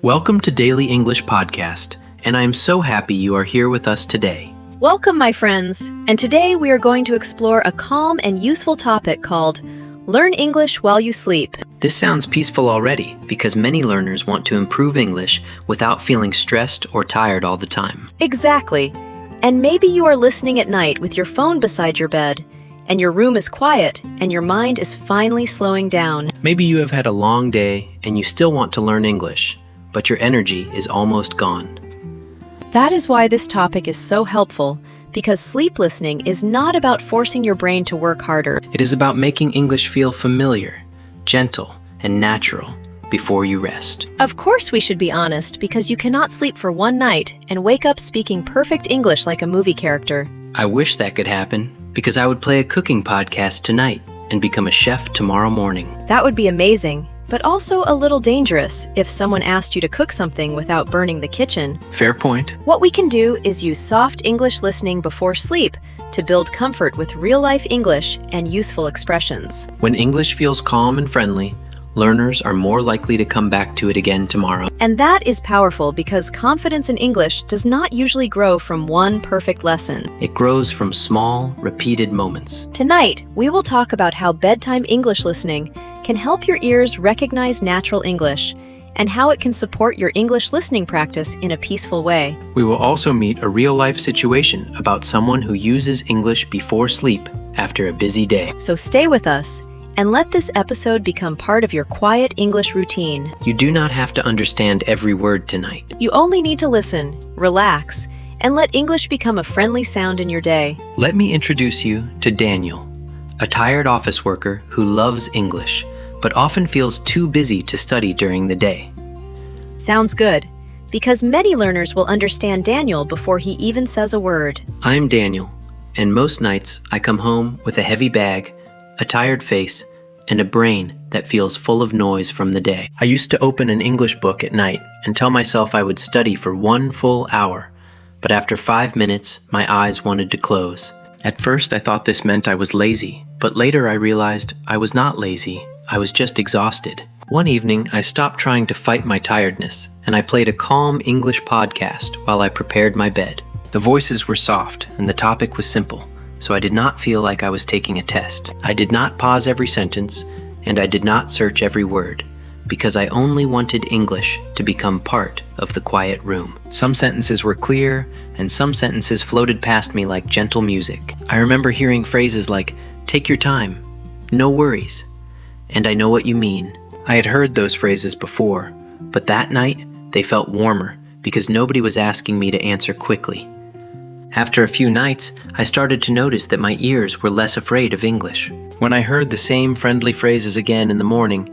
Welcome to Daily English Podcast, and I am so happy you are here with us today. Welcome, my friends, and today we are going to explore a calm and useful topic called Learn English While You Sleep. This sounds peaceful already because many learners want to improve English without feeling stressed or tired all the time. Exactly. And maybe you are listening at night with your phone beside your bed, and your room is quiet, and your mind is finally slowing down. Maybe you have had a long day and you still want to learn English, but your energy is almost gone. That is why this topic is so helpful, because sleep listening is not about forcing your brain to work harder. It is about making English feel familiar, gentle, and natural before you rest. Of course we should be honest, because you cannot sleep for one night and wake up speaking perfect English like a movie character. I wish that could happen, because I would play a cooking podcast tonight and become a chef tomorrow morning. That would be amazing, but also a little dangerous if someone asked you to cook something without burning the kitchen. Fair point. What we can do is use soft English listening before sleep to build comfort with real-life English and useful expressions. When English feels calm and friendly, learners are more likely to come back to it again tomorrow. And that is powerful because confidence in English does not usually grow from one perfect lesson. It grows from small, repeated moments. Tonight, we will talk about how bedtime English listening can help your ears recognize natural English and how it can support your English listening practice in a peaceful way. We will also meet a real-life situation about someone who uses English before sleep after a busy day. So stay with us and let this episode become part of your quiet English routine. You do not have to understand every word tonight. You only need to listen, relax, and let English become a friendly sound in your day. Let me introduce you to Daniel, a tired office worker who loves English, but often feels too busy to study during the day. Sounds good, because many learners will understand Daniel before he even says a word. I'm Daniel, and most nights I come home with a heavy bag, a tired face, and a brain that feels full of noise from the day. I used to open an English book at night and tell myself I would study for 1 full hour, but after 5 minutes, my eyes wanted to close. At first, I thought this meant I was lazy, but later I realized I was not lazy. I was just exhausted. One evening, I stopped trying to fight my tiredness, and I played a calm English podcast while I prepared my bed. The voices were soft, and the topic was simple, so I did not feel like I was taking a test. I did not pause every sentence, and I did not search every word, because I only wanted English to become part of the quiet room. Some sentences were clear, and some sentences floated past me like gentle music. I remember hearing phrases like, "Take your time," "No worries," and "I know what you mean." I had heard those phrases before, but that night they felt warmer because nobody was asking me to answer quickly. After a few nights, I started to notice that my ears were less afraid of English. When I heard the same friendly phrases again in the morning,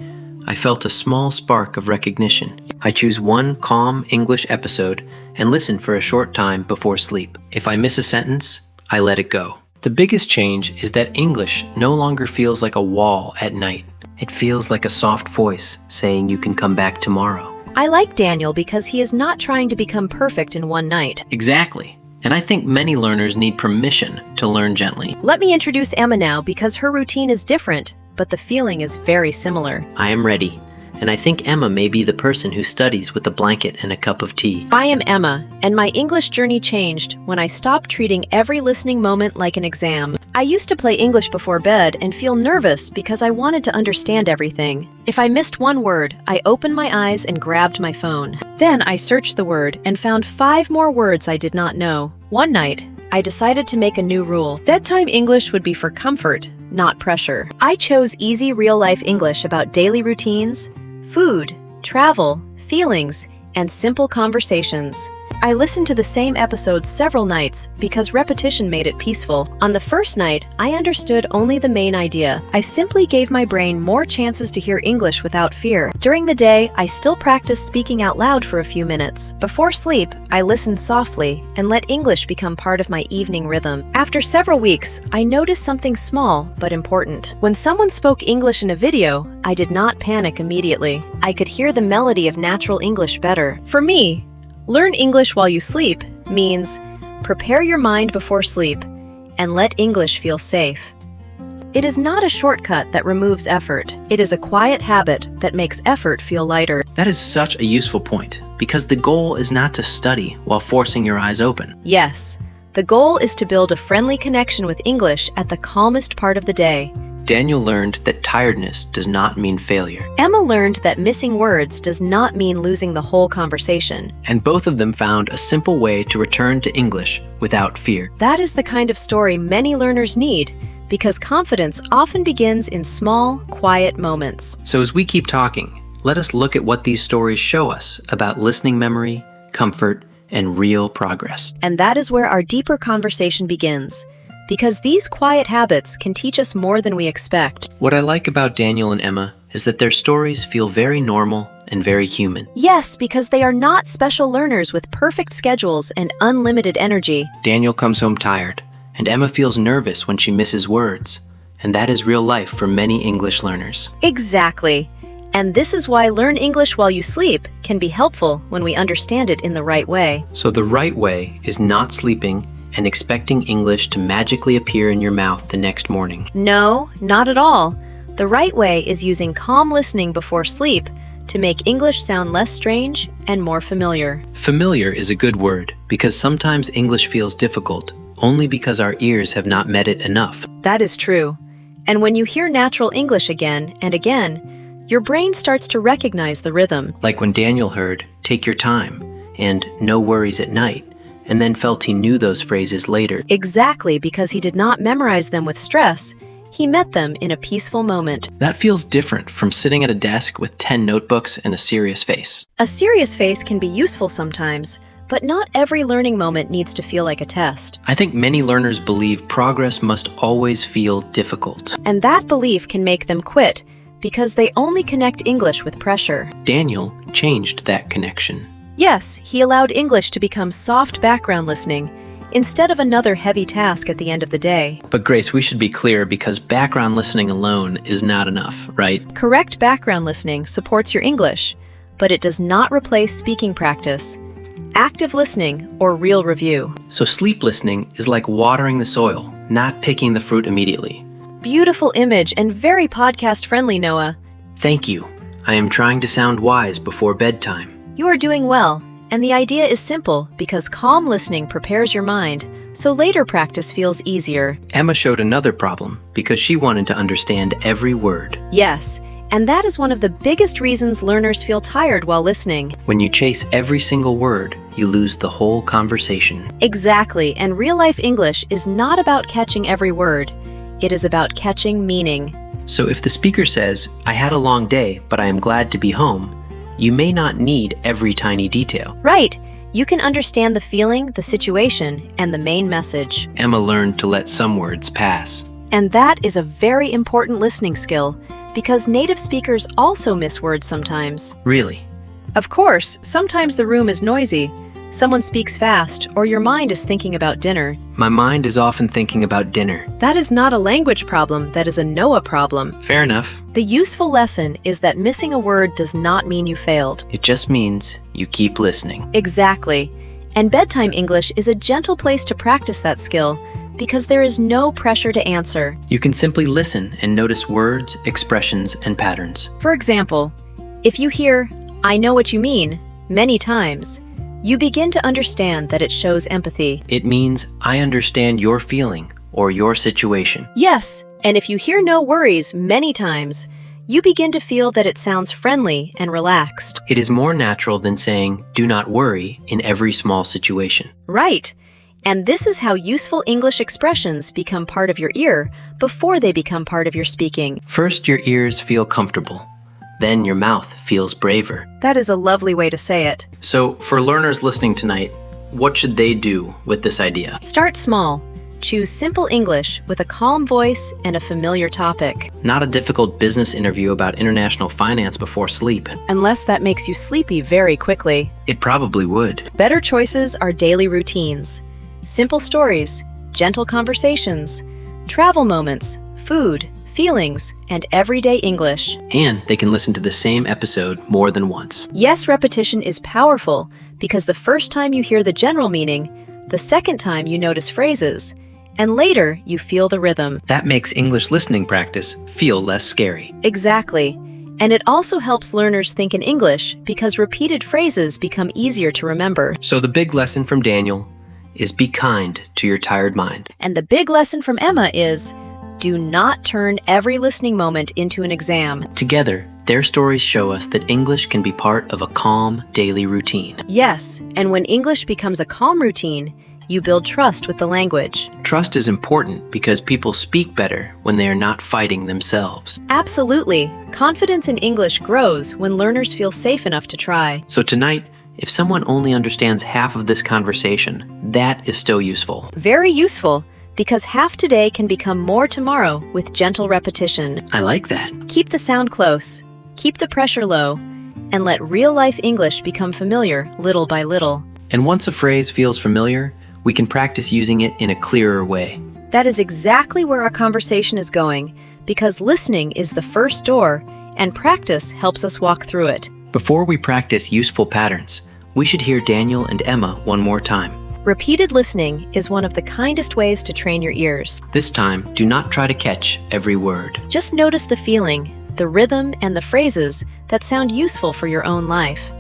I felt a small spark of recognition. I choose one calm English episode and listen for a short time before sleep. If I miss a sentence, I let it go. The biggest change is that English no longer feels like a wall at night. It feels like a soft voice saying you can come back tomorrow. I like Daniel because he is not trying to become perfect in one night. Exactly. And I think many learners need permission to learn gently. Let me introduce Emma now because her routine is different, but the feeling is very similar. I am ready, and I think Emma may be the person who studies with a blanket and a cup of tea. I am Emma, and my English journey changed when I stopped treating every listening moment like an exam. I used to play English before bed and feel nervous because I wanted to understand everything. If I missed one word, I opened my eyes and grabbed my phone. Then I searched the word and found 5 more words I did not know. One night, I decided to make a new rule. Bedtime English would be for comfort, not pressure. I chose easy real-life English about daily routines, food, travel, feelings, and simple conversations. I listened to the same episode several nights because repetition made it peaceful. On the first night, I understood only the main idea. I simply gave my brain more chances to hear English without fear. During the day, I still practiced speaking out loud for a few minutes. Before sleep, I listened softly and let English become part of my evening rhythm. After several weeks, I noticed something small but important. When someone spoke English in a video, I did not panic immediately. I could hear the melody of natural English better. For me, learn English while you sleep means prepare your mind before sleep and let English feel safe. It is not a shortcut that removes effort. It is a quiet habit that makes effort feel lighter. That is such a useful point, because the goal is not to study while forcing your eyes open. Yes, the goal is to build a friendly connection with English at the calmest part of the day. Daniel learned that tiredness does not mean failure. Emma learned that missing words does not mean losing the whole conversation. And both of them found a simple way to return to English without fear. That is the kind of story many learners need, because confidence often begins in small, quiet moments. So as we keep talking, let us look at what these stories show us about listening memory, comfort, and real progress. And that is where our deeper conversation begins, because these quiet habits can teach us more than we expect. What I like about Daniel and Emma is that their stories feel very normal and very human. Yes, because they are not special learners with perfect schedules and unlimited energy. Daniel comes home tired, and Emma feels nervous when she misses words. And that is real life for many English learners. Exactly. And this is why Learn English While You Sleep can be helpful when we understand it in the right way. So the right way is not sleeping and expecting English to magically appear in your mouth the next morning. No, not at all. The right way is using calm listening before sleep to make English sound less strange and more familiar. Familiar is a good word, because sometimes English feels difficult only because our ears have not met it enough. That is true. And when you hear natural English again and again, your brain starts to recognize the rhythm. Like when Daniel heard, "Take your time," and "no worries at night," and then felt he knew those phrases later. Exactly, because he did not memorize them with stress. He met them in a peaceful moment. That feels different from sitting at a desk with 10 notebooks and a serious face. A serious face can be useful sometimes, but not every learning moment needs to feel like a test. I think many learners believe progress must always feel difficult. And that belief can make them quit, because they only connect English with pressure. Daniel changed that connection. Yes, he allowed English to become soft background listening, instead of another heavy task at the end of the day. But Grace, we should be clear, because background listening alone is not enough, right? Correct background listening supports your English, but it does not replace speaking practice, active listening, or real review. So sleep listening is like watering the soil, not picking the fruit immediately. Beautiful image and very podcast-friendly, Noah. Thank you. I am trying to sound wise before bedtime. You are doing well, and the idea is simple because calm listening prepares your mind, so later practice feels easier. Emma showed another problem because she wanted to understand every word. Yes, and that is one of the biggest reasons learners feel tired while listening. When you chase every single word, you lose the whole conversation. Exactly, and real-life English is not about catching every word. It is about catching meaning. So if the speaker says, "I had a long day, but I am glad to be home," you may not need every tiny detail. Right. You can understand the feeling, the situation, and the main message. Emma learned to let some words pass. And that is a very important listening skill, because native speakers also miss words sometimes. Really? Of course, sometimes the room is noisy. Someone speaks fast, or your mind is thinking about dinner. My mind is often thinking about dinner. That is not a language problem, that is a Noah problem. Fair enough. The useful lesson is that missing a word does not mean you failed. It just means you keep listening. Exactly. And bedtime English is a gentle place to practice that skill, because there is no pressure to answer. You can simply listen and notice words, expressions, and patterns. For example, if you hear, "I know what you mean," many times, you begin to understand that it shows empathy. It means I understand your feeling or your situation. Yes, and if you hear "no worries" many times, you begin to feel that it sounds friendly and relaxed. It is more natural than saying "do not worry" in every small situation. Right. And this is how useful English expressions become part of your ear before they become part of your speaking. First, your ears feel comfortable. Then your mouth feels braver. That is a lovely way to say it. So, for learners listening tonight, what should they do with this idea? Start small. Choose simple English with a calm voice and a familiar topic. Not a difficult business interview about international finance before sleep. Unless that makes you sleepy very quickly. It probably would. Better choices are daily routines. Simple stories, gentle conversations, travel moments, food, feelings, and everyday English. And they can listen to the same episode more than once. Yes, repetition is powerful because the first time you hear the general meaning, the second time you notice phrases, and later you feel the rhythm. That makes English listening practice feel less scary. Exactly. And it also helps learners think in English because repeated phrases become easier to remember. So the big lesson from Daniel is be kind to your tired mind. And the big lesson from Emma is do not turn every listening moment into an exam. Together, their stories show us that English can be part of a calm daily routine. Yes, and when English becomes a calm routine, you build trust with the language. Trust is important because people speak better when they are not fighting themselves. Absolutely. Confidence in English grows when learners feel safe enough to try. So tonight, if someone only understands half of this conversation, that is still useful. Very useful, because half today can become more tomorrow with gentle repetition. I like that. Keep the sound close, keep the pressure low, and let real-life English become familiar little by little. And once a phrase feels familiar, we can practice using it in a clearer way. That is exactly where our conversation is going, because listening is the first door, and practice helps us walk through it. Before we practice useful patterns, we should hear Daniel and Emma one more time. Repeated listening is one of the kindest ways to train your ears. This time, do not try to catch every word. Just notice the feeling, the rhythm, and the phrases that sound useful for your own life.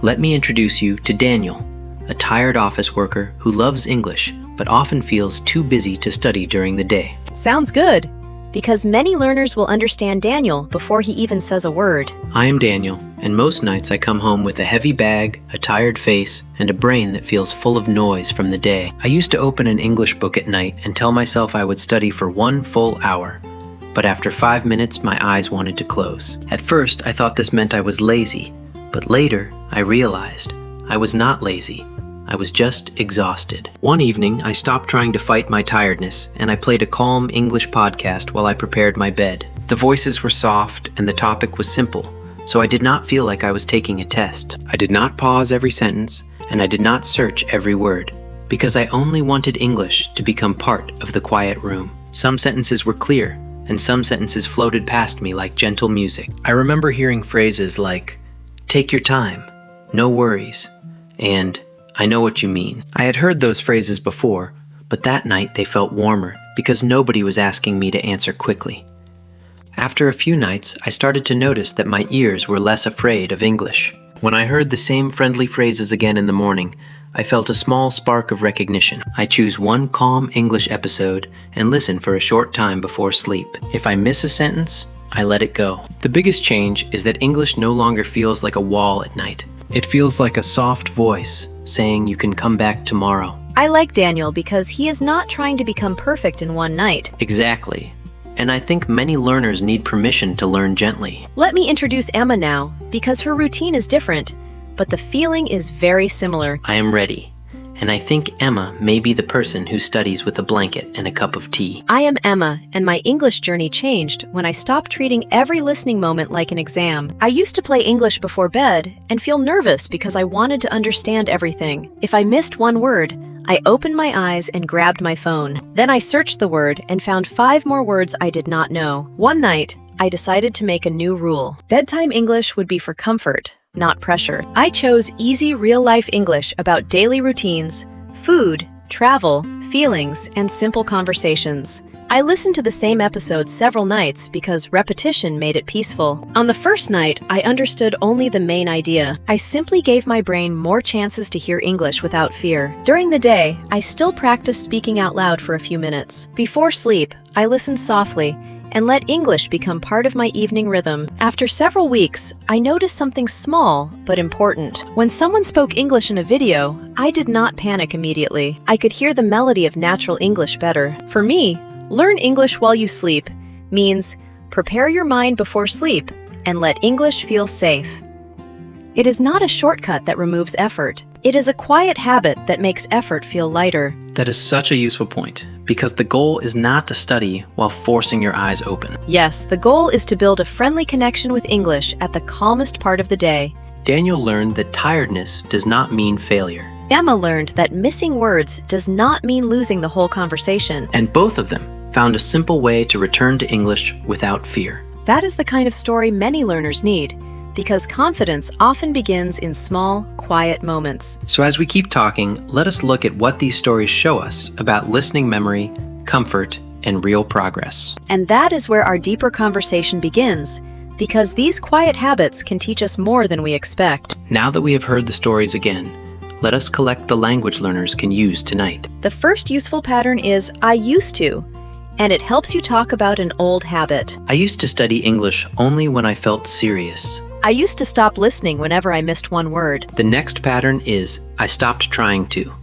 Let me introduce you to Daniel, a tired office worker who loves English but often feels too busy to study during the day. Sounds good, because many learners will understand Daniel before he even says a word. I am Daniel, and most nights I come home with a heavy bag, a tired face, and a brain that feels full of noise from the day. I used to open an English book at night and tell myself I would study for 1 full hour. But after 5 minutes, my eyes wanted to close. At first, I thought this meant I was lazy, but later, I realized I was not lazy. I was just exhausted. One evening, I stopped trying to fight my tiredness, and I played a calm English podcast while I prepared my bed. The voices were soft, and the topic was simple, so I did not feel like I was taking a test. I did not pause every sentence, and I did not search every word, because I only wanted English to become part of the quiet room. Some sentences were clear, and some sentences floated past me like gentle music. I remember hearing phrases like, "Take your time," "No worries," and "I know what you mean." I had heard those phrases before, but that night they felt warmer because nobody was asking me to answer quickly. After a few nights, I started to notice that my ears were less afraid of English. When I heard the same friendly phrases again in the morning, I felt a small spark of recognition. I choose one calm English episode and listen for a short time before sleep. If I miss a sentence, I let it go. The biggest change is that English no longer feels like a wall at night. It feels like a soft voice saying you can come back tomorrow. I like Daniel because he is not trying to become perfect in one night. Exactly. And I think many learners need permission to learn gently. Let me introduce Emma now, because her routine is different, but the feeling is very similar. I am ready. And I think Emma may be the person who studies with a blanket and a cup of tea. I am Emma, and my English journey changed when I stopped treating every listening moment like an exam. I used to play English before bed and feel nervous because I wanted to understand everything. If I missed one word, I opened my eyes and grabbed my phone. Then I searched the word and found 5 more words I did not know. One night, I decided to make a new rule. Bedtime English would be for comfort, not pressure. I chose easy real-life English about daily routines, food, travel, feelings, and simple conversations. I listened to the same episode several nights because repetition made it peaceful. On the first night, I understood only the main idea. I simply gave my brain more chances to hear English without fear. During the day, I still practiced speaking out loud for a few minutes. Before sleep, I listened softly and let English become part of my evening rhythm. After several weeks, I noticed something small but important. When someone spoke English in a video, I did not panic immediately. I could hear the melody of natural English better. For me, learn English while you sleep means prepare your mind before sleep and let English feel safe. It is not a shortcut that removes effort. It is a quiet habit that makes effort feel lighter. That is such a useful point, because the goal is not to study while forcing your eyes open. Yes, the goal is to build a friendly connection with English at the calmest part of the day. Daniel learned that tiredness does not mean failure. Emma learned that missing words does not mean losing the whole conversation. And both of them found a simple way to return to English without fear. That is the kind of story many learners need, because confidence often begins in small, quiet moments. So as we keep talking, let us look at what these stories show us about listening memory, comfort, and real progress. And that is where our deeper conversation begins, because these quiet habits can teach us more than we expect. Now that we have heard the stories again, let us collect the language learners can use tonight. The first useful pattern is I used to, and it helps you talk about an old habit. I used to study English only when I felt serious. I used to stop listening whenever I missed one word. The next pattern is I stopped trying to,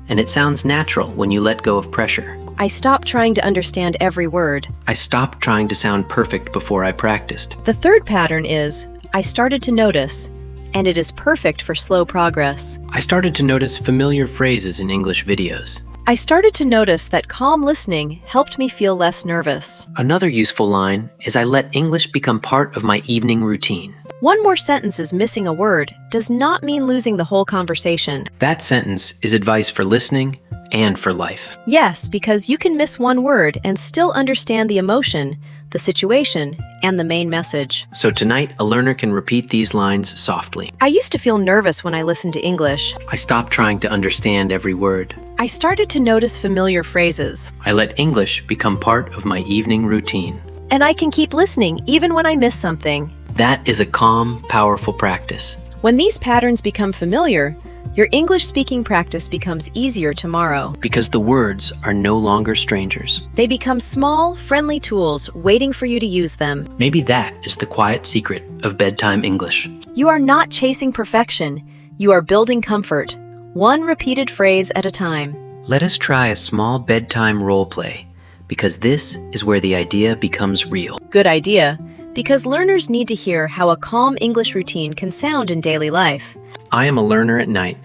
and it sounds natural when you let go of pressure. I stopped trying to understand every word. I stopped trying to sound perfect before I practiced. The third pattern is I started to notice, and it is perfect for slow progress. I started to notice familiar phrases in English videos. I started to notice that calm listening helped me feel less nervous. Another useful line is I let English become part of my evening routine. One more sentence is missing a word does not mean losing the whole conversation. That sentence is advice for listening and for life. Yes, because you can miss one word and still understand the emotion, the situation, and the main message. So tonight, a learner can repeat these lines softly. I used to feel nervous when I listened to English. I stopped trying to understand every word. I started to notice familiar phrases. I let English become part of my evening routine. And I can keep listening even when I miss something. That is a calm, powerful practice. When these patterns become familiar, your English speaking practice becomes easier tomorrow. Because the words are no longer strangers. They become small, friendly tools waiting for you to use them. Maybe that is the quiet secret of bedtime English. You are not chasing perfection. You are building comfort, one repeated phrase at a time. Let us try a small bedtime role play, because this is where the idea becomes real. Good idea, because learners need to hear how a calm English routine can sound in daily life. I am a learner at night,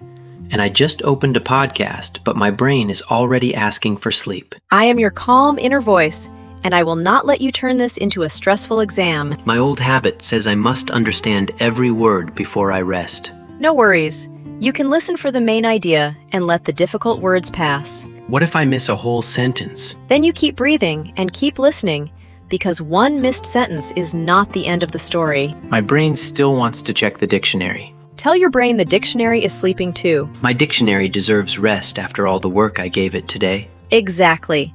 and I just opened a podcast, but my brain is already asking for sleep. I am your calm inner voice, and I will not let you turn this into a stressful exam. My old habit says I must understand every word before I rest. No worries. You can listen for the main idea and let the difficult words pass. What if I miss a whole sentence? Then you keep breathing and keep listening, because one missed sentence is not the end of the story. My brain still wants to check the dictionary. Tell your brain the dictionary is sleeping too. My dictionary deserves rest after all the work I gave it today. Exactly.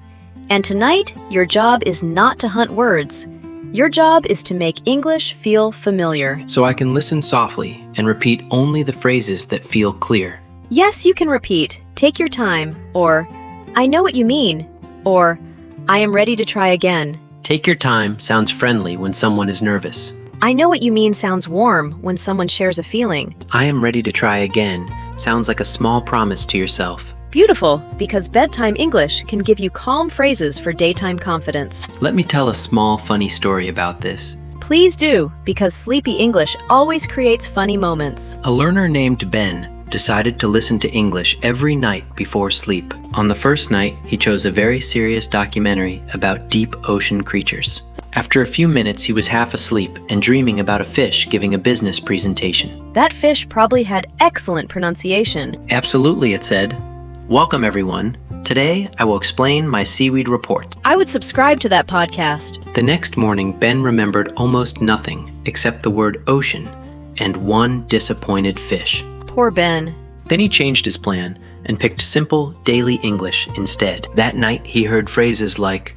And tonight, your job is not to hunt words. Your job is to make English feel familiar. So I can listen softly and repeat only the phrases that feel clear. Yes, you can repeat, take your time, or I know what you mean, or I am ready to try again. Take your time sounds friendly when someone is nervous. I know what you mean sounds warm when someone shares a feeling. I am ready to try again sounds like a small promise to yourself. Beautiful, because bedtime English can give you calm phrases for daytime confidence. Let me tell a small funny story about this. Please do, because sleepy English always creates funny moments. A learner named Ben decided to listen to English every night before sleep. On the first night, he chose a very serious documentary about deep ocean creatures. After a few minutes, he was half asleep and dreaming about a fish giving a business presentation. That fish probably had excellent pronunciation. Absolutely, it said. Welcome, everyone. Today, I will explain my seaweed report. I would subscribe to that podcast. The next morning, Ben remembered almost nothing except the word ocean and one disappointed fish. Poor Ben. Then he changed his plan and picked simple, daily English instead. That night, he heard phrases like,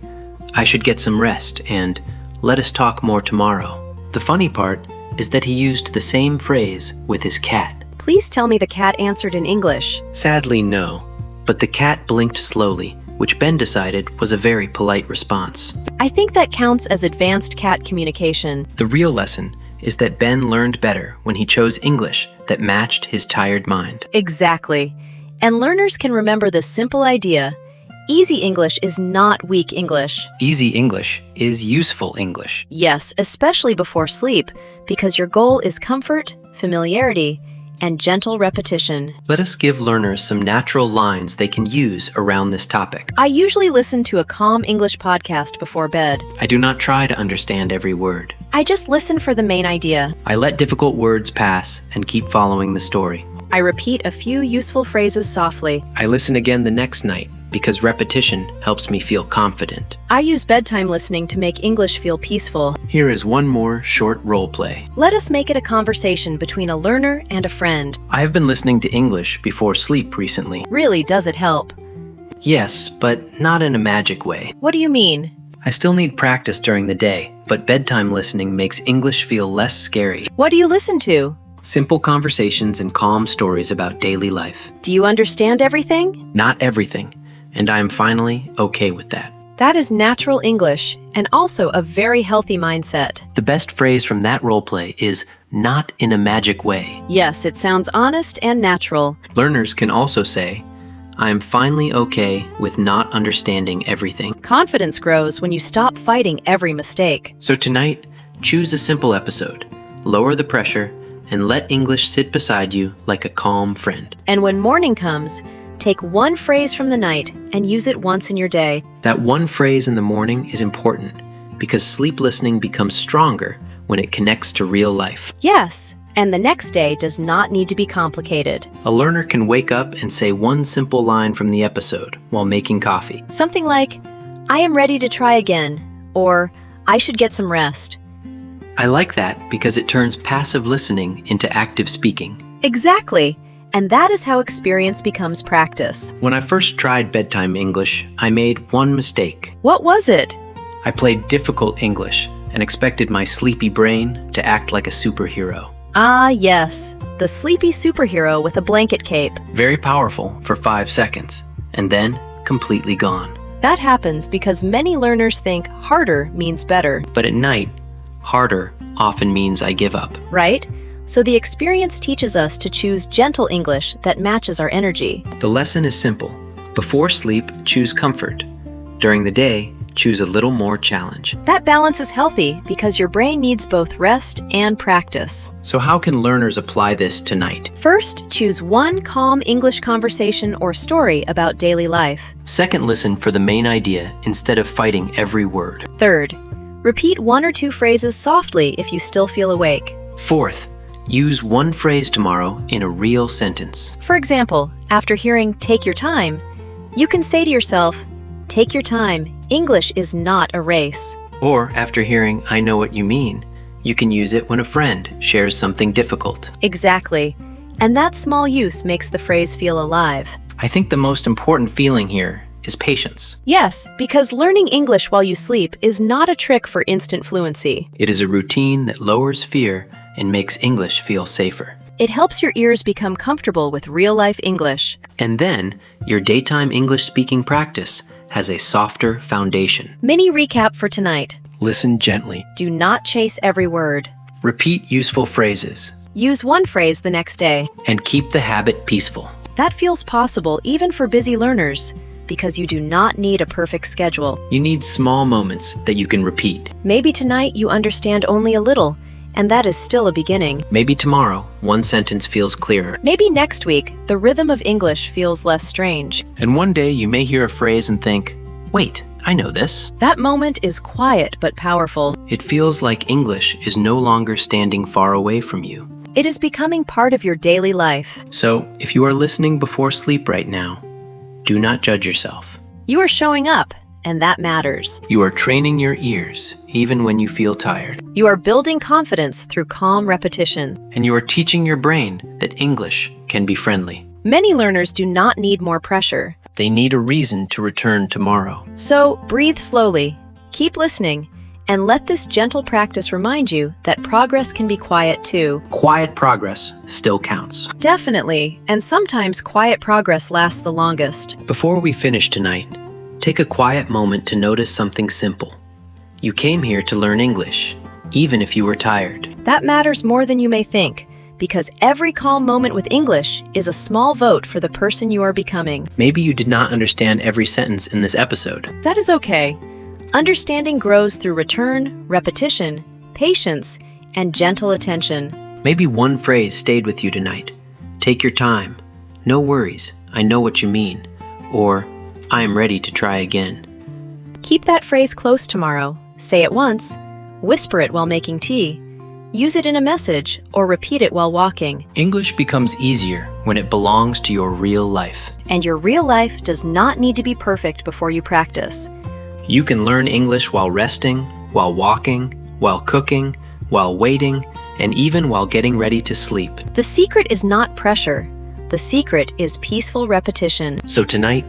I should get some rest, and let us talk more tomorrow. The funny part is that he used the same phrase with his cat. Please tell me the cat answered in English. Sadly, no. But the cat blinked slowly, which Ben decided was a very polite response. I think that counts as advanced cat communication. The real lesson is that Ben learned better when he chose English that matched his tired mind. Exactly. And learners can remember this simple idea. Easy English is not weak English. Easy English is useful English. Yes, especially before sleep, because your goal is comfort, familiarity, and gentle repetition. Let us give learners some natural lines they can use around this topic. I usually listen to a calm English podcast before bed. I do not try to understand every word. I just listen for the main idea. I let difficult words pass and keep following the story. I repeat a few useful phrases softly. I listen again the next night because repetition helps me feel confident. I use bedtime listening to make English feel peaceful. Here is one more short role play. Let us make it a conversation between a learner and a friend. I have been listening to English before sleep recently. Really, does it help? Yes, but not in a magic way. What do you mean? I still need practice during the day, but bedtime listening makes English feel less scary. What do you listen to? Simple conversations and calm stories about daily life. Do you understand everything? Not everything, and I am finally okay with that. That is natural English, and also a very healthy mindset. The best phrase from that roleplay is not in a magic way. Yes, it sounds honest and natural. Learners can also say, I am finally okay with not understanding everything. Confidence grows when you stop fighting every mistake. So tonight, choose a simple episode, lower the pressure, and let English sit beside you like a calm friend. And when morning comes, take one phrase from the night and use it once in your day. That one phrase in the morning is important because sleep listening becomes stronger when it connects to real life. Yes, and the next day does not need to be complicated. A learner can wake up and say one simple line from the episode while making coffee. Something like, I am ready to try again, or I should get some rest. I like that because it turns passive listening into active speaking. Exactly. And that is how experience becomes practice. When I first tried bedtime English, I made one mistake. What was it? I played difficult English and expected my sleepy brain to act like a superhero. Ah, yes. The sleepy superhero with a blanket cape. Very powerful for 5 seconds, and then completely gone. That happens because many learners think harder means better. But at night, harder often means I give up. Right? So the experience teaches us to choose gentle English that matches our energy. The lesson is simple. Before sleep, choose comfort. During the day, choose a little more challenge. That balance is healthy because your brain needs both rest and practice. So how can learners apply this tonight? First, choose one calm English conversation or story about daily life. Second, listen for the main idea instead of fighting every word. Third, repeat one or two phrases softly if you still feel awake. Fourth, use one phrase tomorrow in a real sentence. For example, after hearing "take your time," you can say to yourself, "Take your time. English is not a race." Or after hearing "I know what you mean," you can use it when a friend shares something difficult. Exactly. And that small use makes the phrase feel alive. I think the most important feeling here is patience. Yes, because learning English while you sleep is not a trick for instant fluency. It is a routine that lowers fear and makes English feel safer. It helps your ears become comfortable with real-life English. And then, your daytime English speaking practice has a softer foundation. Mini recap for tonight. Listen gently. Do not chase every word. Repeat useful phrases. Use one phrase the next day. And keep the habit peaceful. That feels possible even for busy learners, because you do not need a perfect schedule. You need small moments that you can repeat. Maybe tonight you understand only a little, and that is still a beginning. Maybe tomorrow, one sentence feels clearer. Maybe next week, the rhythm of English feels less strange. And one day you may hear a phrase and think, wait, I know this. That moment is quiet but powerful. It feels like English is no longer standing far away from you. It is becoming part of your daily life. So, if you are listening before sleep right now, do not judge yourself. You are showing up, and that matters. You are training your ears, even when you feel tired. You are building confidence through calm repetition. And you are teaching your brain that English can be friendly. Many learners do not need more pressure. They need a reason to return tomorrow. So, breathe slowly, keep listening, and let this gentle practice remind you that progress can be quiet too. Quiet progress still counts. Definitely, and sometimes quiet progress lasts the longest. Before we finish tonight, take a quiet moment to notice something simple. You came here to learn English, even if you were tired. That matters more than you may think, because every calm moment with English is a small vote for the person you are becoming. Maybe you did not understand every sentence in this episode. That is okay. Understanding grows through return, repetition, patience, and gentle attention. Maybe one phrase stayed with you tonight. Take your time. No worries. I know what you mean. Or, I am ready to try again. Keep that phrase close tomorrow. Say it once. Whisper it while making tea. Use it in a message or repeat it while walking. English becomes easier when it belongs to your real life. And your real life does not need to be perfect before you practice. You can learn English while resting, while walking, while cooking, while waiting, and even while getting ready to sleep. The secret is not pressure. The secret is peaceful repetition. So tonight,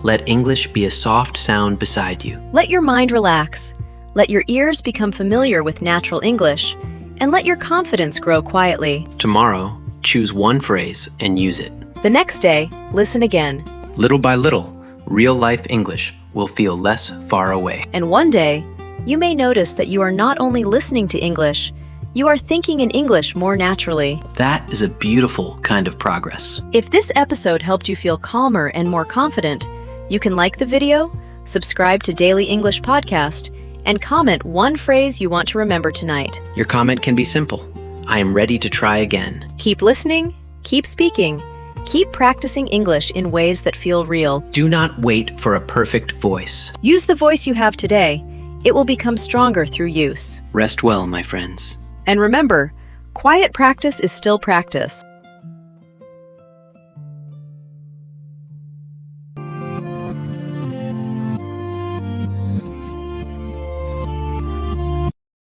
let English be a soft sound beside you. Let your mind relax. Let your ears become familiar with natural English. And let your confidence grow quietly. Tomorrow, choose one phrase and use it. The next day, listen again. Little by little, real-life English will feel less far away. And one day, you may notice that you are not only listening to English, you are thinking in English more naturally. That is a beautiful kind of progress. If this episode helped you feel calmer and more confident, you can like the video, subscribe to Daily English Podcast, and comment one phrase you want to remember tonight. Your comment can be simple. I am ready to try again. Keep listening, keep speaking, keep practicing English in ways that feel real. Do not wait for a perfect voice. Use the voice you have today. It will become stronger through use. Rest well, my friends. And remember, quiet practice is still practice.